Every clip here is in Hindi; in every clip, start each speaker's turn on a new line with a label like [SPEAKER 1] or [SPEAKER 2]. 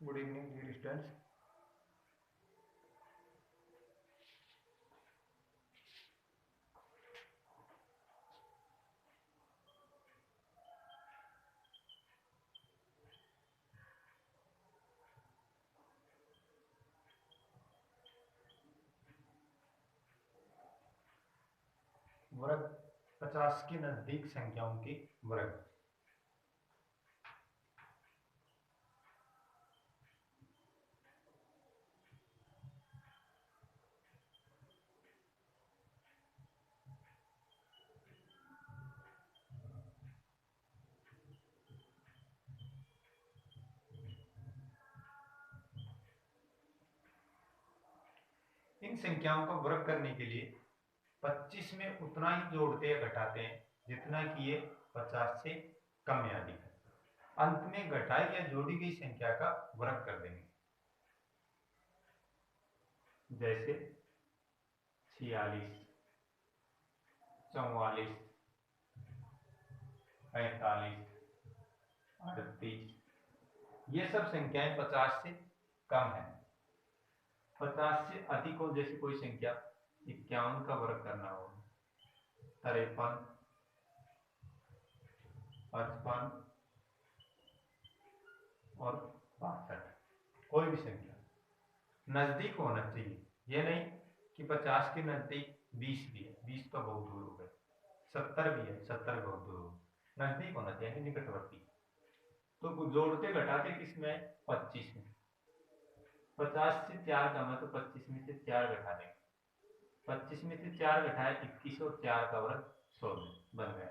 [SPEAKER 1] Good evening, dear students. वर्ग 50 के नजदीक संख्याओं के वर्ग। इन संख्याओं का वर्ग करने के लिए 25 में उतना ही जोड़ते या घटाते हैं जितना कि ये 50 से कम या अधिक है। अंत में घटाई या जोड़ी गई संख्या का वर्ग कर देंगे। जैसे 46, 44, 45, 38, ये सब संख्याएं 50 से कम है। 50 से अधिक हो जैसे कोई संख्या 51 का वर्ग करना हो, 53, 55 और 62, कोई भी संख्या नजदीक होना चाहिए। ये नहीं कि 50 के नजदीक 20 भी है, 20 तो बहुत दूर हो गए, 70 भी है, 70 बहुत दूर हो, नजदीक होना चाहिए, निकटवर्ती। तो जोड़ते घटाते किसमें? 25 में। 50 से 4 कम है तो 25 में से 4 घटा देंगे। 25 में से 4 घटाए 21 और 4 का वर्ग 16 बन गया।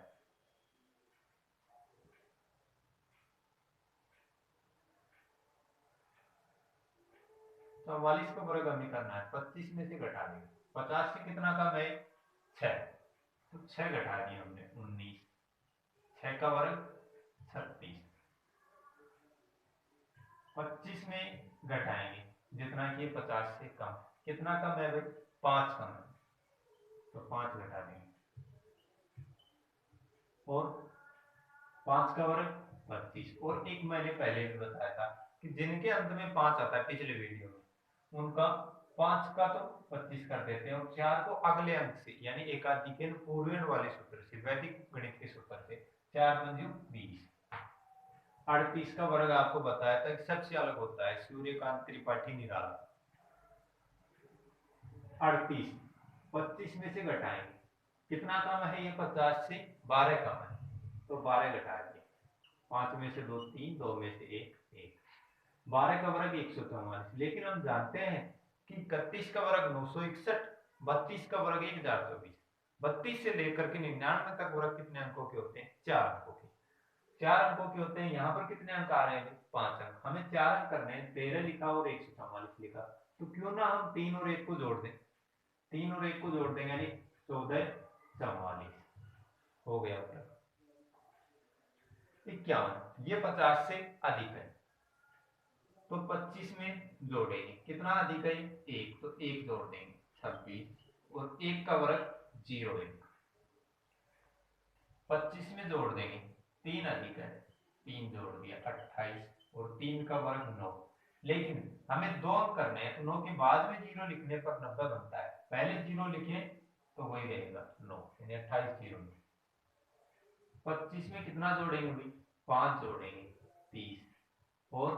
[SPEAKER 1] तो 44 का वर्ग हमें करना है, 25 में से घटा देंगे। 50 से कितना कम है? 6, तो 6 घटा दिए हमने, 19, 6 का वर्ग 36। 25 में घटाएंगे जितना कि 50 से कम, कितना कम है भाई? 5 कम है, तो 5 घटा देंगे और 5 का वर्ग 25। और एक मैंने पहले भी बताया था कि जिनके अंत में 5 आता है पिछले वीडियो में, उनका 5 का तो 25 कर देते हैं और 4 को अगले अंक से यानी एकाधिक पूर्वेण वाले सूत्र से, वैदिक गणित के सूत्र से 4 पंजू 20। 38 का वर्ग आपको बताया था कि सबसे अलग होता है, सूर्यकांत त्रिपाठी निराला। 38 25 में से घटाएंगे, कितना कम है ये? 50 से 12 कम है, तो 12 घटा दिए। 5 में से 2 3, 2 में से 1 1, 12 का वर्ग 144। लेकिन हम जानते हैं कि 31 का वर्ग 961, 32 का वर्ग 1024। 32 से लेकर के 99 तक वर्ग कितने अंकों के होते हैं? 4 अंकों के। 4 अंकों के होते हैं। यहाँ पर कितने अंक आ रहे हैं? 5 अंक। हमें 4 अंक करने हैं, 13 लिखा और 144 लिखा, तो क्यों ना हम 3 और 1 को जोड़ दें। 3 और 1 को जोड़ देंगे यानी 14 44 हो गया उत्तर। 51 ये 50 से अधिक है, तो 25 में जोड़ेंगे, कितना अधिक है? 1, तो 1 जोड़ देंगे 26 और 1 का वर्ग 0 1। 25 में जोड़ देंगे, 3 अधिक है, 3 जोड़ दिया 28 और 3 का वर्ग 9। लेकिन हमें 2 अंक करने हैं, तो 9 के बाद में 0 लिखने पर 90 बनता है, पहले 0 लिखे तो वही रहेगा 9, यानी 28 0 में। 25 में कितना जोड़ेंगे भाई? 5 जोड़ेंगे 30 और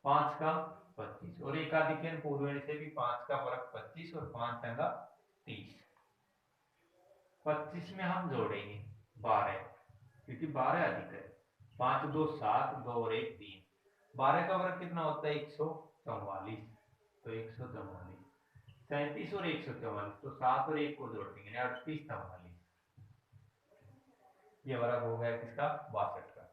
[SPEAKER 1] 5 का 25 और एकाधिक पूर्वेण से भी 5 का वर्ग 25 और 5 टंगा 30। 25 में हम जोड़ेंगे 12 क्योंकि 12 अधिक है, 5 2 7, 2 और 1 3। 12 का वर्ग कितना होता है? 144, तो 144। 37 और 144, तो 7 और 1 को जोड़ देंगे 38 44। ये वर्ग हो गया किसका? 62 का।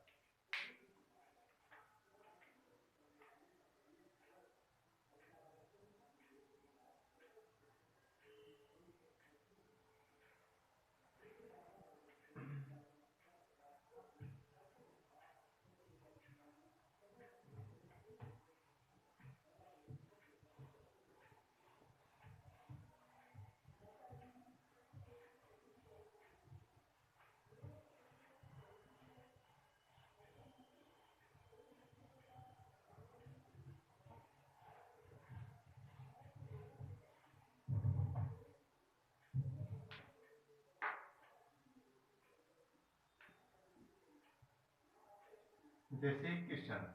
[SPEAKER 1] जैसे क्वेश्चन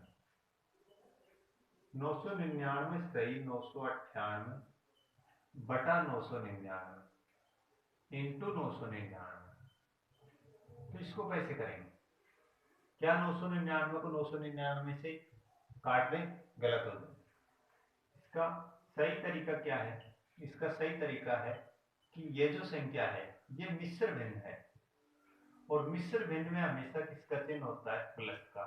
[SPEAKER 1] 999 सही 998 बटा 999 इंटू 999। तो इसको कैसे करेंगे? क्या 999 को 999 से काट दें? गलत हो जाए। इसका सही तरीका क्या है? इसका सही तरीका है कि ये जो संख्या है ये मिश्र भिन्न है, और मिश्र भिन्न में हमेशा किसका चिन्ह होता है? प्लस का।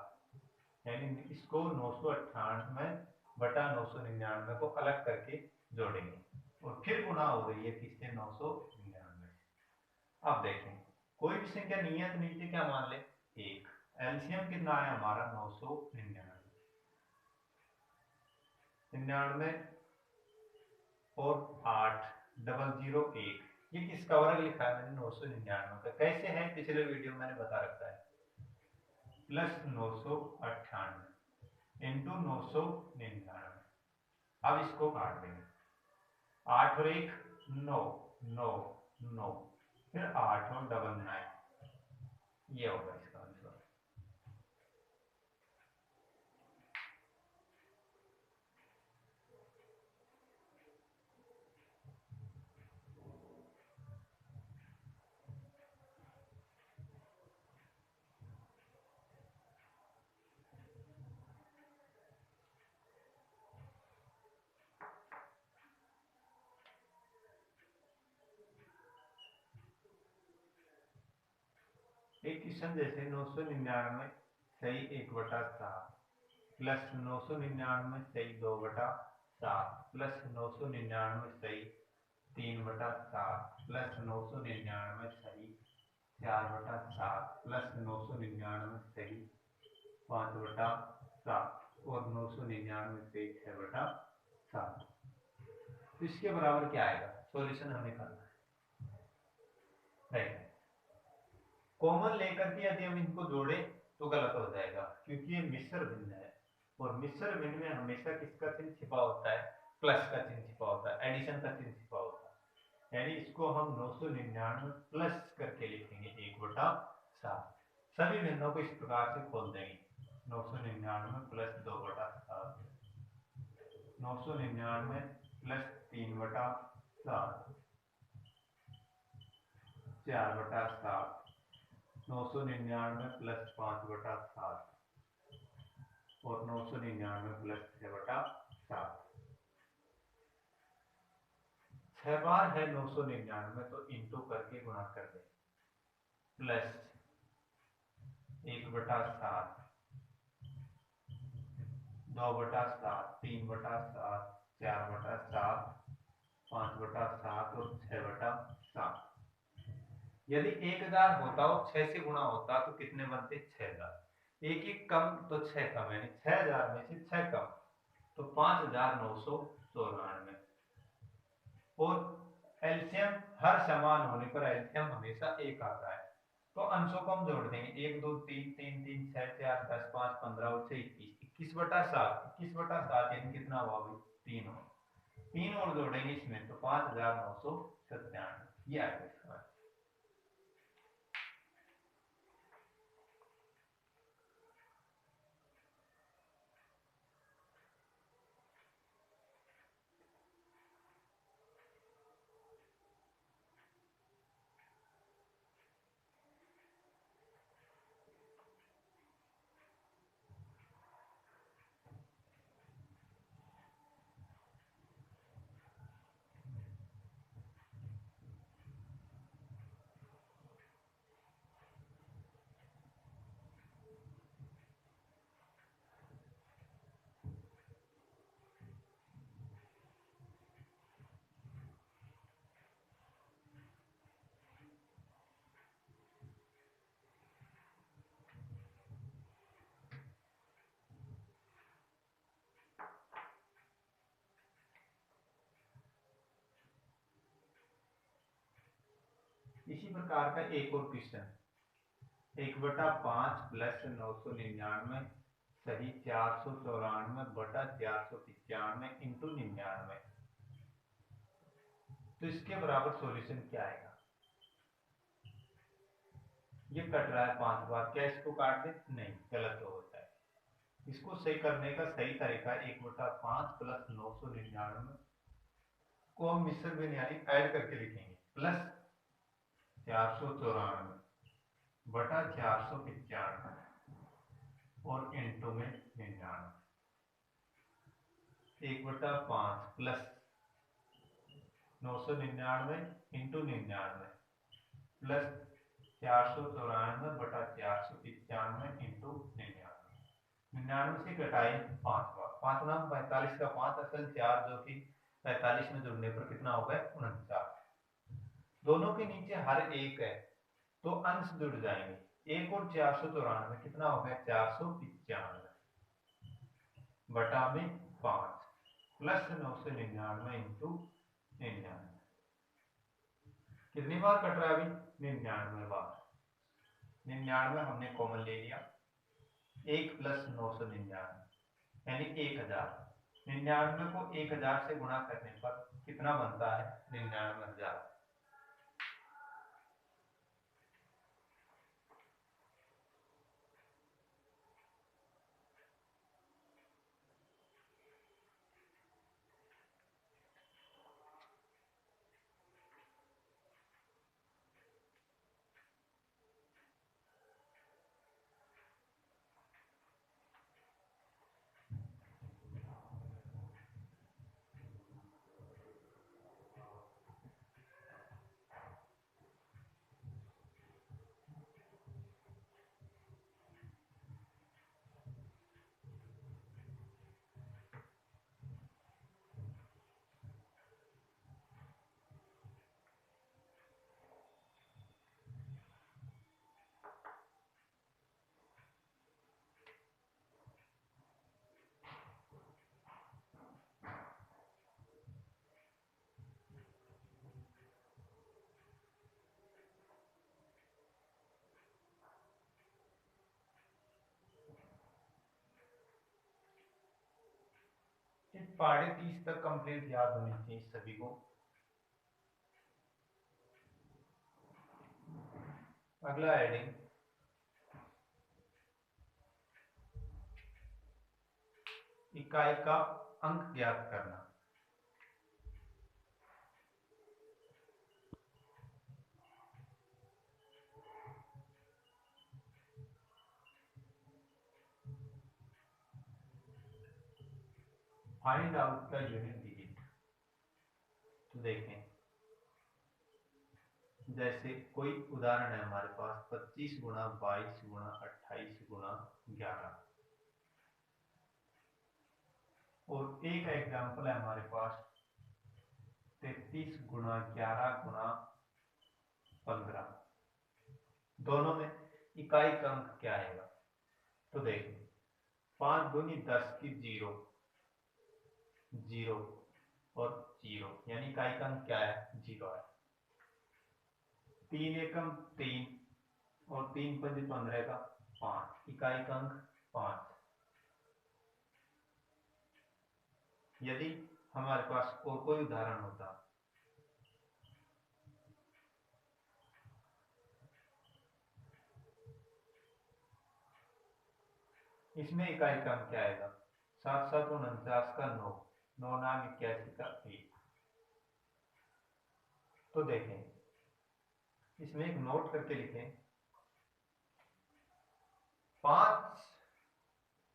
[SPEAKER 1] यानी इसको 998 बटा 999 को अलग करके जोड़ेंगे और फिर गुणा हो रही है किससे? 999। अब देखें, कोई भी संख्या नियत नीचे क्या मान ले? 1। एलसीएम कितना आया हमारा? 999 और 8 001। ये किसका वर्ग लिखा है मैंने? 999 का। कैसे है? पिछले वीडियो में मैंने बता रखा है। Plus 998 into 999। अब इसको काट देंगे। 8 और 1 9 9 9, फिर 8 और 9। ये होगा इसका आंसर। एक क्वेश्चन जैसे 999 सही 1/7 प्लस 999 सही 2/7 प्लस 999 सही 3/7 प्लस 999 सही 4/7 प्लस 999 सही 5/7 और 999 सही 6/7। तो इसके बराबर क्या आएगा? सॉल्यूशन हमें करना है। कॉमन लेकर के यदि हम इनको जोड़े तो गलत हो जाएगा, क्योंकि ये मिश्र भिन्न है, और मिश्र भिन्न में हमेशा किसका चिन्ह छिपा होता है? प्लस का चिन्ह छिपा होता है, एडिशन का चिन्ह छिपा होता है। यानी इसको हम 999 प्लस करके लिखेंगे 1/7। सभी भिन्नों को इस प्रकार से खोल देंगे। 999 प्लस 2/7, 999 प्लस 3/7, 4/7, 999 प्लस 5/7 और 999 प्लस 6/7। 6 बार है 999 तो इंटू करके गुणा कर दे। प्लस 1/7, 2/7, 3/7, 4/7, 5/7 और 6/7। यदि 1000 होता और 6 से गुणा होता तो कितने बनते? 6000। एक कम तो 6 कम, यानी 6000 में से 6 कम तो 5994। और एलसीएम हर समान होने पर एलसीएम हमेशा 1 आता है। तो अंशों को हम जोड़ देंगे। 1 2 3 3 3 6 4 10 5 15 और 6 21। 21/7, 21/7 यानी कितना हुआ भाई? 3 हो। 3 और जोड़ेंगे इसमें तो 5997। ये आएगा इसका। इसी प्रकार का एक और क्वेश्चन 1/5 प्लस 999 सही 494 बटा 495 इंटू 99। तो इसके बराबर सॉल्यूशन क्या आएगा? ये कट रहा है 5 बार, क्या इसको काट दे? नहीं, गलत हो होता है। इसको सही करने का सही तरीका 1/5 प्लस 999 को हम मिश्र भिन्न यानी ऐड करके लिखेंगे, प्लस 494 बटा 495 और इंटू में 99। 1/5 प्लस 999 इंटू 99 प्लस 494 बटा 495 इंटू 99 से घटाए 5 बार, 5 नाम 45 का 5 असल 4 जो कि 45 में जुड़ने पर कितना होगा 49। दोनों के नीचे हर एक है तो अंश जुड़ जाएंगे, 1 और 494 कितना हो गया 495 बटा में 5 प्लस 999 इंटू 99। कितनी बार कट रहा है अभी 99 बार। 99 हमने कॉमन ले लिया, 1 प्लस 999 यानी 1000। 99 को 1000 से गुणा करने पर कितना बनता है 99,000। पाढ़े 30 तक कंप्लीट याद होनी चाहिए सभी को। अगला एडिंग, इकाई का अंक ज्ञात करना। फाइंड आउट का यूनिट डिजिट। तो देखें, जैसे कोई उदाहरण है हमारे पास 25 गुणा 22 गुणा 28 गुणा 11, और एक एग्जाम्पल है हमारे पास 33 गुणा 11 गुणा 15। दोनों में इकाई का अंक क्या आएगा। तो देखें, 5 दूनी 10 की 0 0 और 0 यानी इकाई का अंक क्या है 0 है। 3 एकम 3 और 3 पंजे 15 का 5, इकाई का अंक 5। यदि हमारे पास और कोई उदाहरण होता, इसमें इकाई का अंक क्या आएगा 7 7 49 का 9, 9 नाम 81 का 1। तो देखें, इसमें एक नोट करके लिखें, 5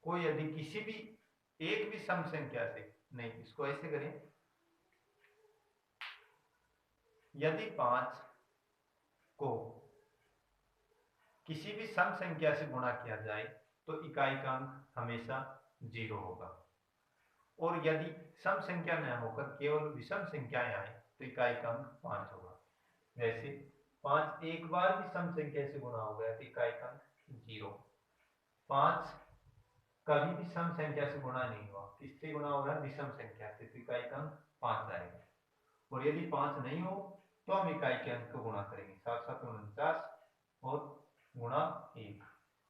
[SPEAKER 1] को यदि किसी भी एक भी सम संख्या से, नहीं इसको ऐसे करें, यदि 5 को किसी भी सम संख्या से गुणा किया जाए तो इकाई का अंक हमेशा 0 होगा, और यदि सम संख्या न होकर केवल विषम संख्याएं आए तो इकाई का अंक 5 होगा। वैसे 5 एक बार भी सम संख्या से गुणा हो गया तो इकाई का अंक 0। 5 कभी भी सम संख्या से गुणा नहीं हुआ, किससे गुणा हो रहा है विषम संख्या से, तो इकाई का अंक 5 आएगा। और यदि 5 नहीं हो तो हम इकाई के अंक को गुणा करेंगे, 7 7 49 और गुणा 1।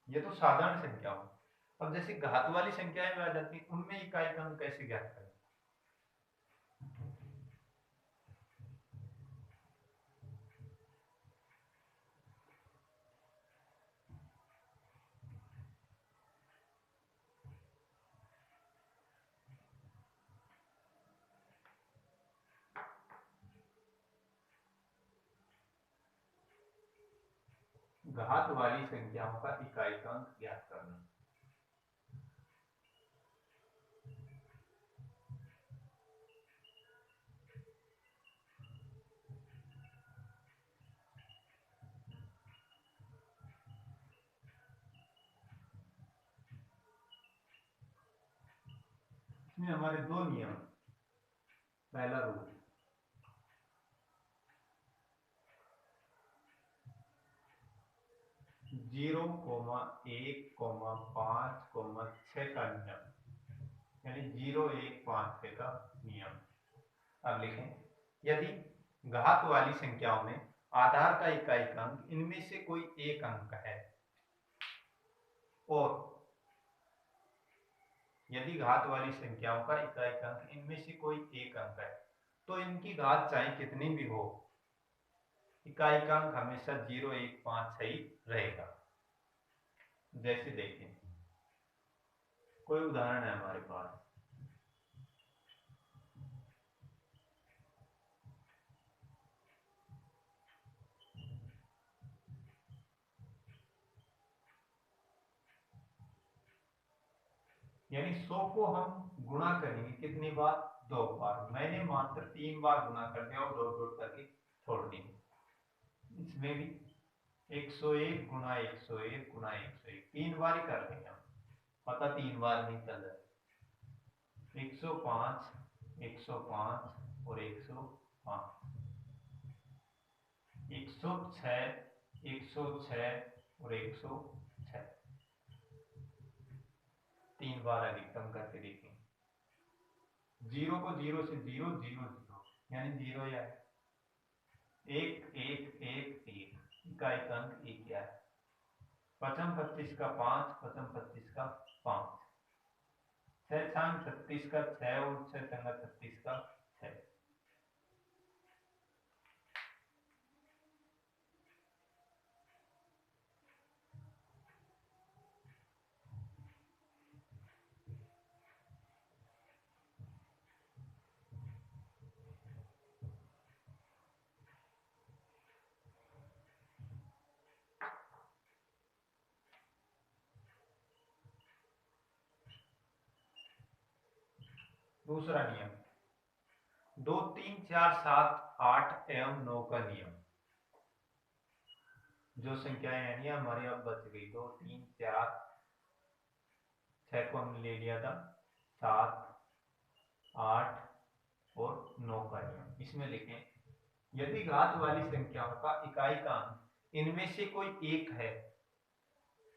[SPEAKER 1] ये तो साधारण संख्या हो। अब जैसे घात वाली संख्याएं में आ जाती है, उनमें इकाई का अंक कैसे ज्ञात करें। घात वाली संख्याओं का इकाइकांक ज्ञात करना। इसमें हमारे दो नियम। पहला रूल, 0, 1, 5, 6 का नियम, यानी 0, 1, 5, 6 का नियम। अब लिखें, यदि घात वाली संख्याओं में आधार का इकाइकांक इनमें से कोई एक अंक है, और यदि घात वाली संख्याओं का इकाइकांक इनमें से कोई एक अंक है, तो इनकी घात चाहे कितनी भी हो, इकाइकांक हमेशा 0, 1, 5, 6 ही रहेगा। जैसे देखें, कोई उदाहरण है हमारे पास, यानी 100 को हम गुणा करेंगे कितनी बार? 2 बार। मैंने मात्र 3 बार गुणा कर दिया और डॉट डॉट करके छोड़ दी। इसमें भी 101 गुणा 101 गुणा 101 3 बार ही कर लेंगे हम, पता 3 बार नहीं चल रहा। 105, 105 और 105, 106, 106 और 106, 3 बार अधिकतम करके देखें। 0 को 0 से 0, 0, 0, यानी 0 या 1, 1, 1, 1, इकाइकांक 1 क्या है? पचम 25 का 5, पचम 25 का 5, 6 छांग 36 का 6 और 6 छंगा 36 का 6। दूसरा नियम, 2, 3, 4, 7, 8 एवं 9 का नियम। जो संख्याएं यानी हमारी अब बच गई, 2, 3, 4, 6 को हमने ले लिया था, 7, 8 और 9 का नियम। इसमें लिखें, यदि घात वाली संख्याओं का इकाइकांक इनमें से कोई एक है,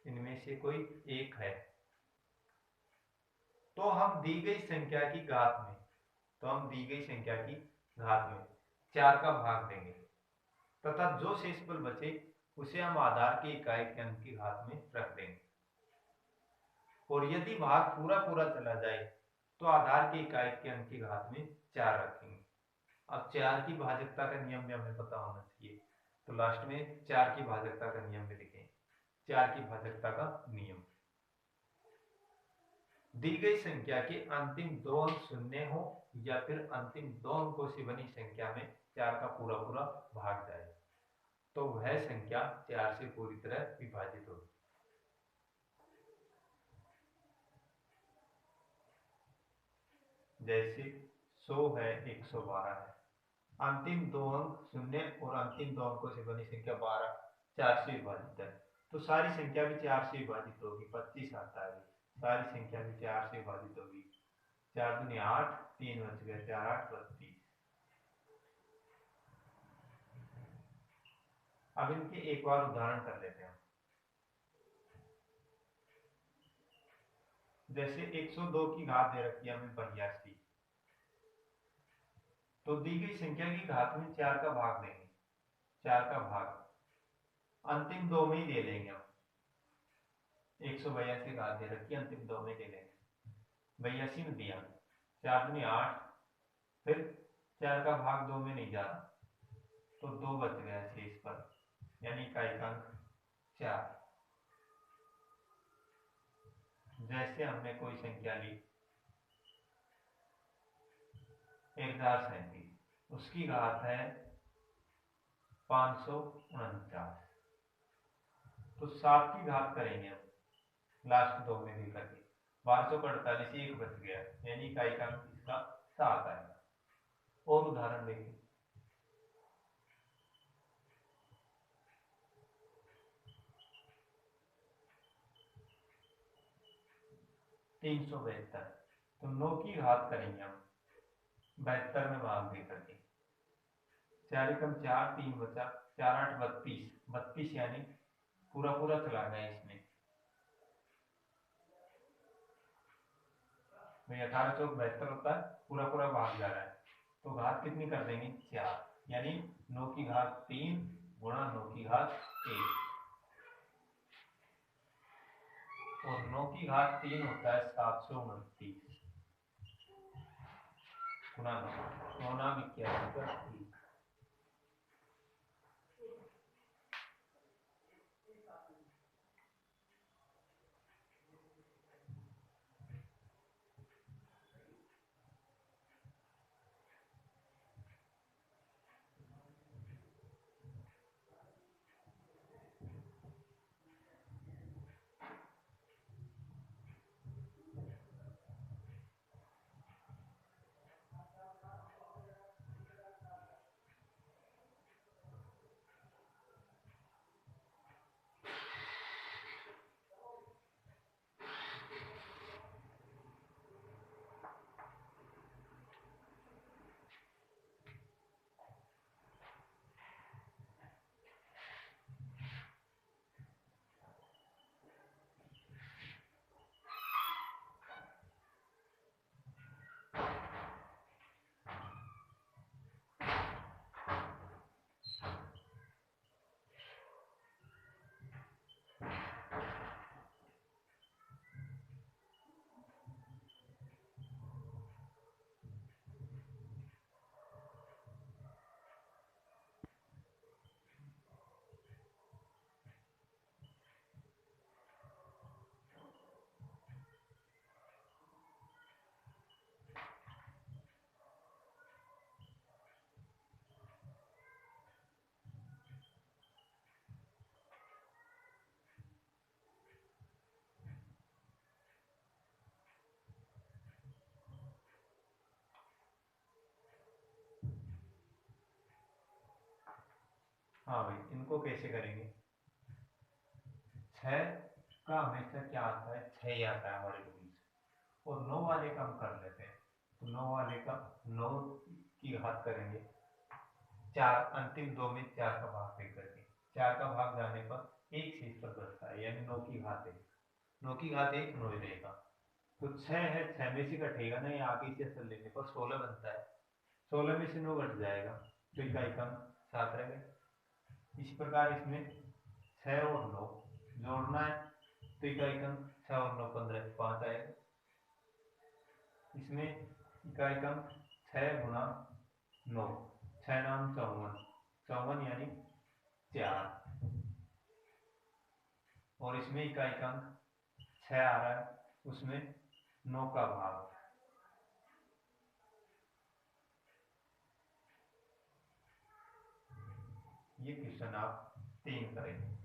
[SPEAKER 1] इनमें से कोई एक है, तो हम दी गई संख्या की घात में, तो हम दी गई संख्या की घात में 4 का भाग देंगे, तथा जो शेषफल बचे उसे हम आधार के इकाई के अंक की घात में रख देंगे। और यदि भाग पूरा पूरा चला जाए तो आधार के इकाई के अंक की घात में 4 रखेंगे। अब 4 की भाजकता का नियम भी हमें पता होना चाहिए, तो लास्ट में 4 की भाजकता का नियम भी लिखें। 4 की भाजकता का नियम, दी गई संख्या के अंतिम 2 अंक शून्य हो या फिर अंतिम 2 अंकों से बनी संख्या में 4 का पूरा पूरा भाग जाए, तो वह संख्या 4 से पूरी तरह विभाजित होगी। जैसे 100 है, 112 है, अंतिम 2 अंक शून्य और अंतिम 2 अंकों से बनी संख्या 12 4 से विभाजित है, तो सारी संख्या भी 4 से विभाजित होगी। 25 आता है, सारी संख्या भी 4 से विभाजित होगी। 4 दूनी 8, 3 बच गए, 4, 8, 32। अब इनके एक बार उदाहरण कर लेते हैं। जैसे 102 की घात दे रखी है हमें 82, तो दी गई संख्या की घात में 4 का भाग देंगे, 4 का भाग अंतिम 2 में ही ले लेंगे हम। 182 घात दे रखी है, अंतिम 2 में ले लेंगे। 82 में दिया, 4 दूनी 8, फिर 4 का भाग 2 में नहीं जा रहा, तो 2 बच गया शेष पर, यानी इकाइकांक 4। जैसे हमने कोई संख्या ली 1037, उसकी घात है 549, तो 7 की घात करेंगे हम लास्ट 2 में भी करके 1248, एक बच गया, यानी इकाई का अंक इसका 7 आएगा। और उदाहरण देखें, तीन सौ बहत्तर, तो 9 की घात करेंगे हम 72 में भाग दे करके, 4 एकम 4, 3 बचा, 4 8 32, 32 यानी पूरा पूरा चला गया इसमें, भाई 18 चौक 72 होता है, पूरा पूरा भाग जा रहा है, तो घात कितनी कर देंगे 4, यानी 9 की घात 3 गुणा 9 की घात 1, और 9 की घात 3 होता है 729 गुणा 9 नाम 81 का 1। हाँ भाई, इनको कैसे करेंगे, 6 का हमेशा क्या आता है, 6 ही आता है हमारे बीच, और 9 वाले का हम कर लेते हैं, तो 9 वाले का 9 की घात करेंगे 4, अंतिम 2 में 4 का भाग दे करके, 4 का भाग जाने पर एक से इस पर बचता है, यानी 9 की घात 1, 9 की घात 1 9 ही रहेगा, तो 6 है, 6 में से घटेगा नहीं, आगे से असर लेने पर 16 बनता है, 16 में से 9 घट जाएगा, तो इकाई का 7 रह गए। इस प्रकार इसमें 6 और 9 जोड़ना है, तो इकाई का 6 और 9 15, 5 आएगा, इसमें इकाई का 6 गुणा 9, 6 नाम 54, 54 यानी 4, और इसमें इकाई का 6 आ रहा है, उसमें 9 का भाग, ये क्वेश्चन आप 3 करेंगे।